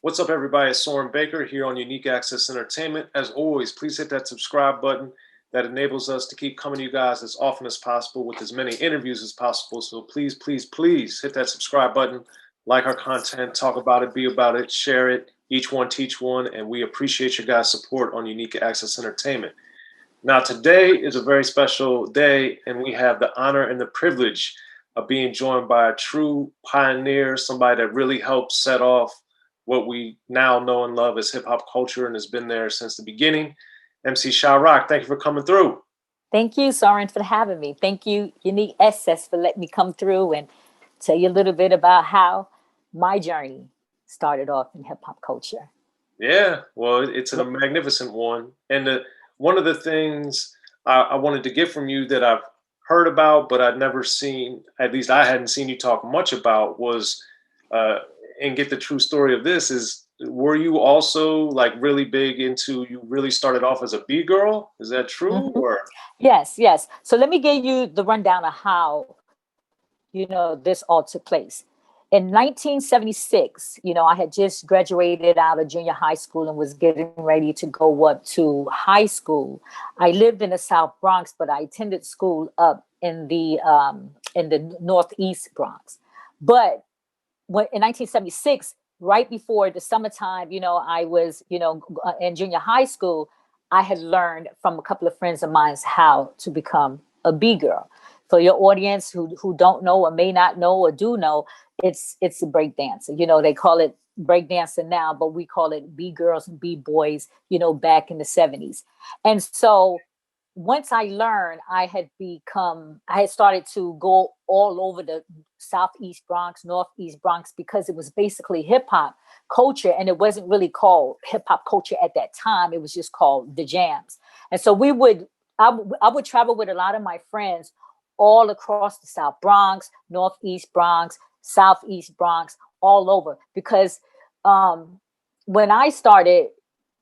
What's up, everybody? It's Soren Baker here on Unique Access Entertainment. As always, please hit that subscribe button. That enables us to keep coming to you guys as often as possible with as many interviews as possible. So please, please, please hit that subscribe button, like our content, talk about it, be about it, share it, each one teach one, and we appreciate your guys' support on Unique Access Entertainment. Now, today is a very special day, and we have the honor and the privilege of being joined by a true pioneer, somebody that really helped set off what we now know and love as hip hop culture and has been there since the beginning. MC Sha-Rock, thank you for coming through. Thank you, Soren, for having me. Thank you, Unique Access, for letting me come through and tell you a little bit about how my journey started off in hip hop culture. Yeah, well, it's a magnificent one. And one of the things I wanted to get from you that I've heard about, but I'd never seen, at least I hadn't seen you talk much about, was and get the true story of this is, were you also like really big into, you really started off as a B-girl? Is that true? Mm-hmm. Or Yes. So let me give you the rundown of how, this all took place. In 1976, I had just graduated out of junior high school and was getting ready to go up to high school. I lived in the South Bronx, but I attended school up in the Northeast Bronx. But in 1976, right before the summertime, I was, in junior high school, I had learned from a couple of friends of mine how to become a B-girl. For your audience who don't know or may not know or do know, it's a break dancer. They call it break dancer now, but we call it B-girls and B-boys, back in the 70s. And so once I learned, I had started to go all over the Southeast Bronx, Northeast Bronx, because it was basically hip hop culture. And it wasn't really called hip hop culture at that time. It was just called the jams. And so I would travel with a lot of my friends all across the South Bronx, Northeast Bronx, Southeast Bronx, all over. Because when I started,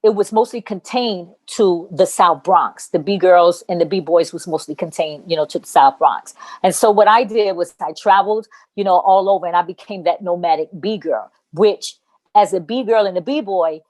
it was mostly contained to the South Bronx. The B-girls and the B-boys was mostly contained, to the South Bronx. And so what I did was I traveled, all over, and I became that nomadic B-girl, which as a B-girl and a B-boy,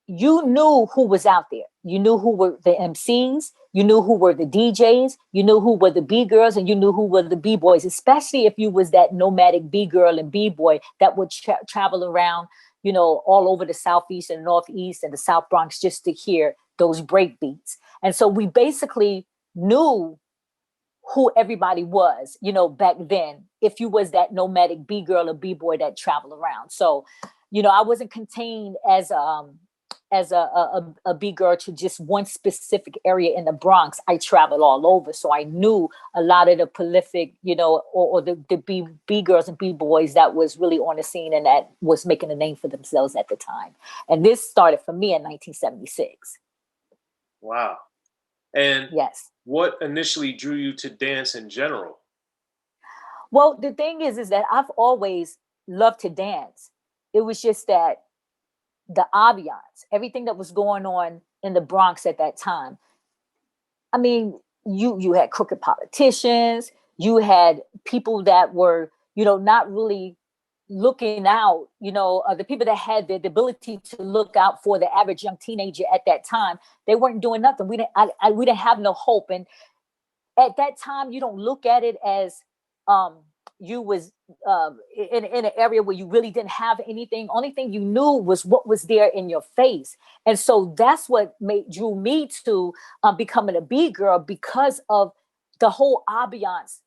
you knew who was out there. You knew who were the MCs. You knew who were the DJs. You knew who were the B-girls, and you knew who were the B-boys, especially if you was that nomadic B-girl and B-boy that would travel around, all over the Southeast and Northeast and the South Bronx just to hear those break beats. And so we basically knew who everybody was, back then, if you was that nomadic B-girl or B-boy that traveled around. So, I wasn't contained as a B-girl to just one specific area in the Bronx. I traveled all over. So I knew a lot of the prolific, or the B-girls and B-boys that was really on the scene and that was making a name for themselves at the time. And this started for me in 1976. wow. And yes, what initially drew you to dance in general? Well, the thing is that I've always loved to dance. It was just that the ambiance, everything that was going on in the Bronx at that time. I mean, you had crooked politicians, you had people that were, not really looking out, the people that had the ability to look out for the average young teenager at that time. They weren't doing nothing. We didn't have no hope. And at that time, you don't look at it as you was in an area where you really didn't have anything. Only thing you knew was what was there in your face. And so that's what drew me to becoming a B-girl, because of the whole ambiance,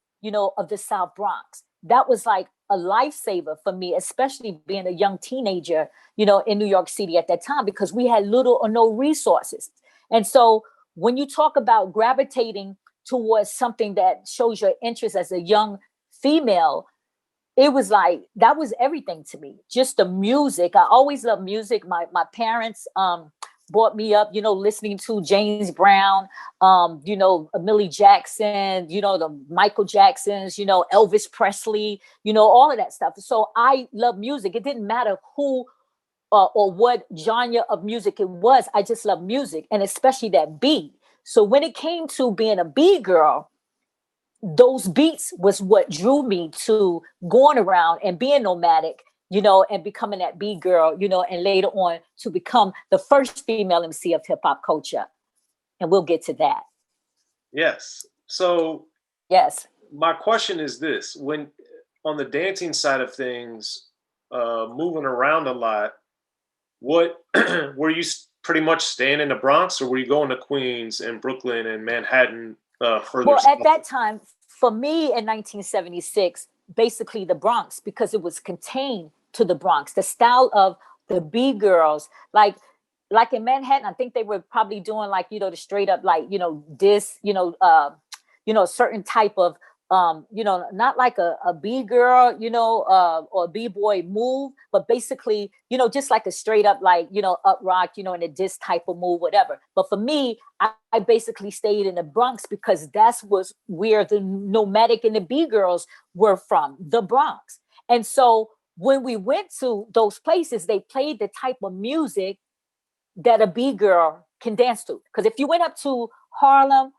of the South Bronx. That was like a lifesaver for me, especially being a young teenager, in New York City at that time, because we had little or no resources. And so when you talk about gravitating towards something that shows your interest as a young female, it was like, that was everything to me. Just the music. I always loved music. My parents brought me up, listening to James Brown, Millie Jackson, the Michael Jacksons, Elvis Presley, all of that stuff. So I love music. It didn't matter who or what genre of music it was. I just love music, and especially that beat. So when it came to being a B-girl, those beats was what drew me to going around and being nomadic, and becoming that B girl, and later on to become the first female MC of hip hop culture. And we'll get to that. Yes. So Yes. my question is this: when on the dancing side of things, moving around a lot, what were you pretty much staying in the Bronx, or were you going to Queens and Brooklyn and Manhattan further Well, south? at that time, for me in 1976, basically the Bronx, because it was contained to the Bronx. The style of the B girls, like in Manhattan, I think they were probably doing like, the straight up like, this, certain type of not like a B girl, or a B boy move, but basically, just like a straight up, like, up rock, in a disc type of move, whatever. But for me, I basically stayed in the Bronx because was where the nomadic and the B girls were from, the Bronx. And so when we went to those places, they played the type of music that a B girl can dance to. Because if you went up to Harlem,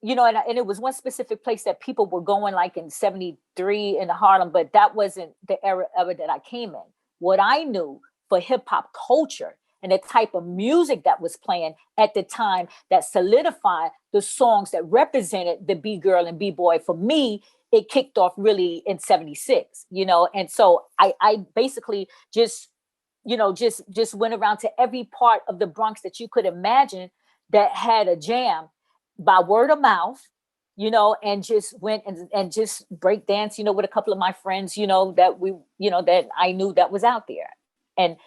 and it was one specific place that people were going like in 73 in Harlem, but that wasn't the era ever that I came in. What I knew for hip hop culture and the type of music that was playing at the time that solidified the songs that represented the B girl and B boy, for me, it kicked off really in 76, and so I basically just went around to every part of the Bronx that you could imagine that had a jam by word of mouth, and just went and just break dance, with a couple of my friends, that I knew that was out there. And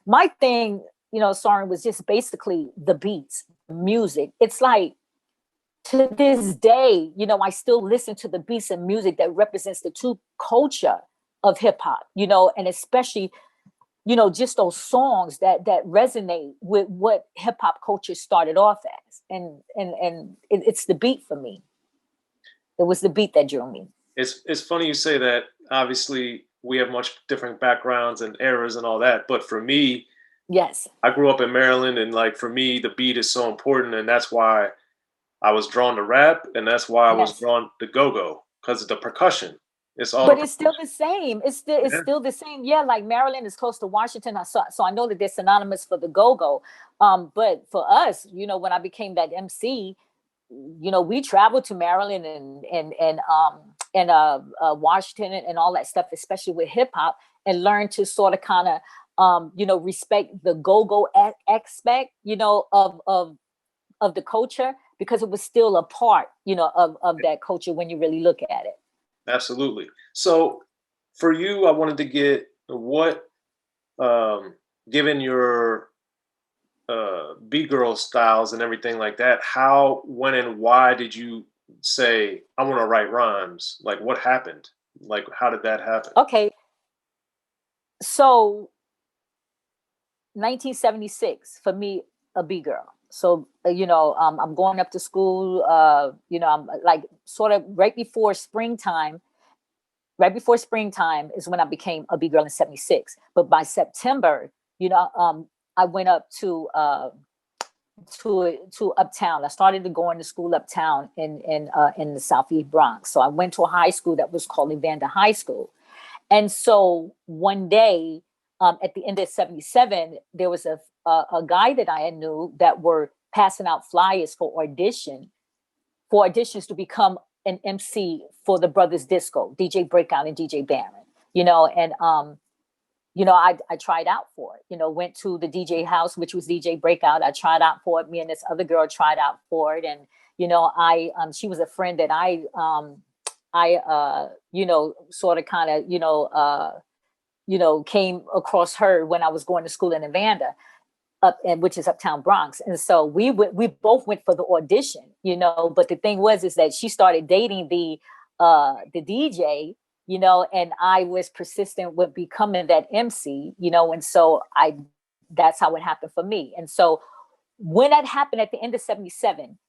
my thing, Soren, was just basically the beats, music. It's like, to this day, I still listen to the beats and music that represents the true culture of hip hop, and especially just those songs that resonate with what hip hop culture started off as, and it's the beat for me. It was the beat that drew me. It's funny you say that. Obviously, we have much different backgrounds and eras and all that, but for me, yes, I grew up in Maryland, and like for me, the beat is so important, and that's why I was drawn to rap, and that's why I was yes. drawn to go-go because of the percussion. It's all. But it's still the same. It's Yeah. still the same. Yeah, like Maryland is close to Washington, so I know that they're synonymous for the go-go. But for us, when I became that MC, we traveled to Maryland and Washington and all that stuff, especially with hip hop, and learned to sort of kind of respect the go-go aspect, of the culture, because it was still a part, of that culture when you really look at it. Absolutely. So for you, I wanted to get what, given your B girl styles and everything like that, how, when, and why did you say, I want to write rhymes? Like, what happened? Like, how did that happen? Okay, so 1976 for me, a B girl. So I'm going up to school. I'm like sort of right before springtime. Right before springtime is when I became a B girl in 76. But by September, I went up to uptown. I started to go into school uptown in the Southeast Bronx. So I went to a high school that was called Evander High School. And so one day, at the end of 77, there was a guy that I knew that were passing out flyers for auditions to become an MC for the Brothers Disco, DJ Breakout and DJ Baron, and I tried out for it, went to the DJ house, which was DJ Breakout. I tried out for it. Me and this other girl tried out for it. And, she was a friend that I sort of kind of, came across her when I was going to school in Evander, which is uptown Bronx. And so we both went for the audition, but the thing is that she started dating the DJ, and I was persistent with becoming that MC, and so that's how it happened for me. And so when that happened at the end of 77,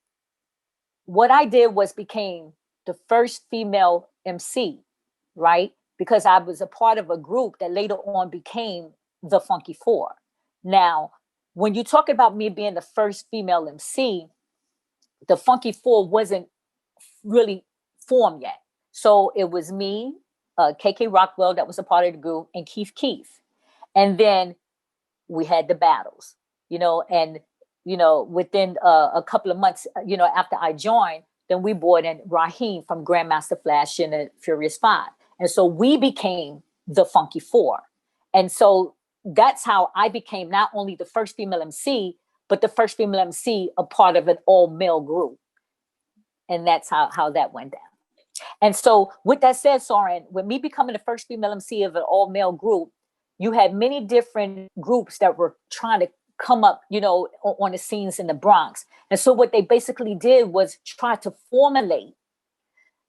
what I did was became the first female MC, right? Because I was a part of a group that later on became the Funky Four. Now, when you talk about me being the first female MC, the Funky Four wasn't really formed yet. So it was me, KK Rockwell that was a part of the group, and Keith Keith. And then we had the battles, and, within a couple of months, after I joined, then we brought in Raheem from Grandmaster Flash and the Furious Five. And so we became the Funky Four. And so that's how I became not only the first female MC, but the first female MC, a part of an all-male group. And that's how that went down. And so with that said, Soren, with me becoming the first female MC of an all-male group, you had many different groups that were trying to come up, on the scenes in the Bronx. And so what they basically did was try to formulate,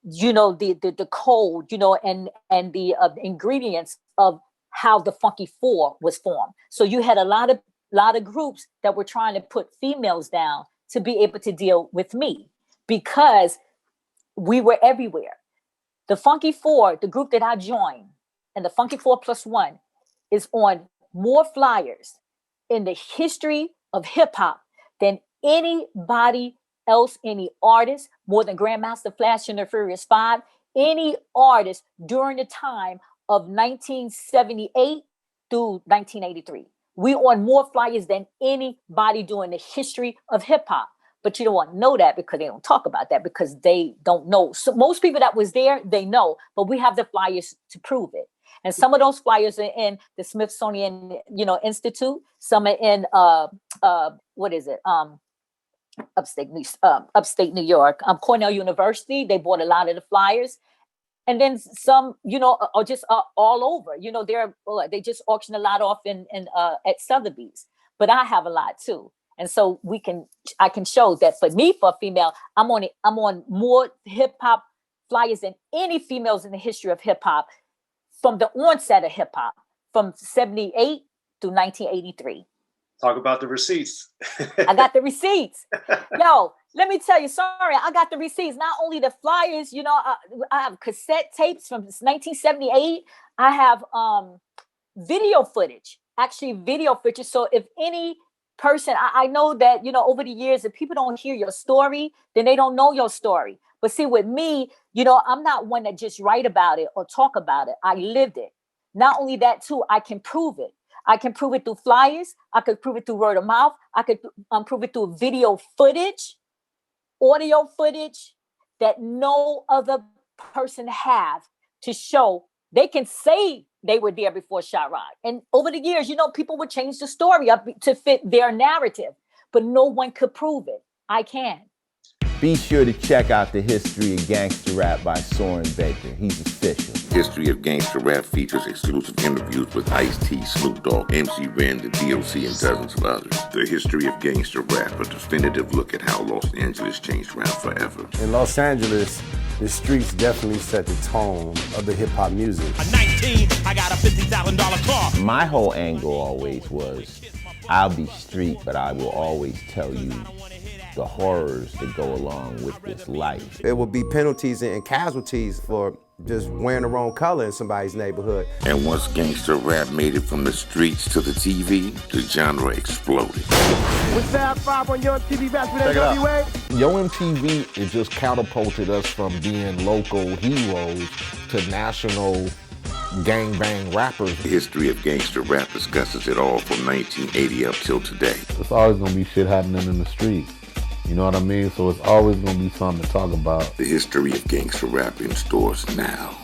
the code, and the ingredients of how the Funky Four was formed. So you had a lot of groups that were trying to put females down to be able to deal with me, because we were everywhere. The Funky Four, the group that I joined, and the Funky Four plus one, is on more flyers in the history of hip hop than anybody else, any artist, more than Grandmaster Flash and the Furious Five, any artist during the time of 1978 through 1983. We on more flyers than anybody during the history of hip hop. But you don't want to know that because they don't talk about that, because they don't know. So most people that was there, they know, but we have the flyers to prove it. And some of those flyers are in the Smithsonian, Institute. Some are in upstate New York, Cornell University. They bought a lot of the flyers. And then some, are just all over. They just auction a lot off at Sotheby's. But I have a lot too. And so I can show that for me, for a female, I'm on more hip hop flyers than any females in the history of hip hop, from the onset of hip hop, from 78 to 1983. Talk about the receipts. I got the receipts. Yo, let me tell you, sorry, I got the receipts. Not only the flyers, I have cassette tapes from 1978. I have video footage, So if any person, I know that, over the years, if people don't hear your story, then they don't know your story. But see, with me, I'm not one that just write about it or talk about it. I lived it. Not only that, too, I can prove it. I can prove it through flyers. I could prove it through word of mouth. I could prove it through video footage, audio footage that no other person have to show. They can say they were there before Sha-Rock. And over the years, people would change the story up to fit their narrative, but no one could prove it. I can. Be sure to check out the History of Gangster Rap by Soren Baker. He's official. History of Gangster Rap features exclusive interviews with Ice-T, Snoop Dogg, MC Ren, the D.O.C, and dozens of others. The History of Gangster Rap, a definitive look at how Los Angeles changed rap forever. In Los Angeles, the streets definitely set the tone of the hip-hop music. At 19, I got a $50,000 car. My whole angle always was, I'll be street, but I will always tell you the horrors that go along with this life. There will be penalties and casualties for just wearing the wrong color in somebody's neighborhood. And once gangster rap made it from the streets to the TV, the genre exploded. With Fab 5 on Yo MTV Raps with NWA. Yo MTV, it just catapulted us from being local heroes to national gangbang rappers. The History of Gangster Rap discusses it all from 1980 up till today. It's always gonna be shit happening in the streets. You know what I mean? So it's always gonna be something to talk about. The History of Gangster Rap in stores now.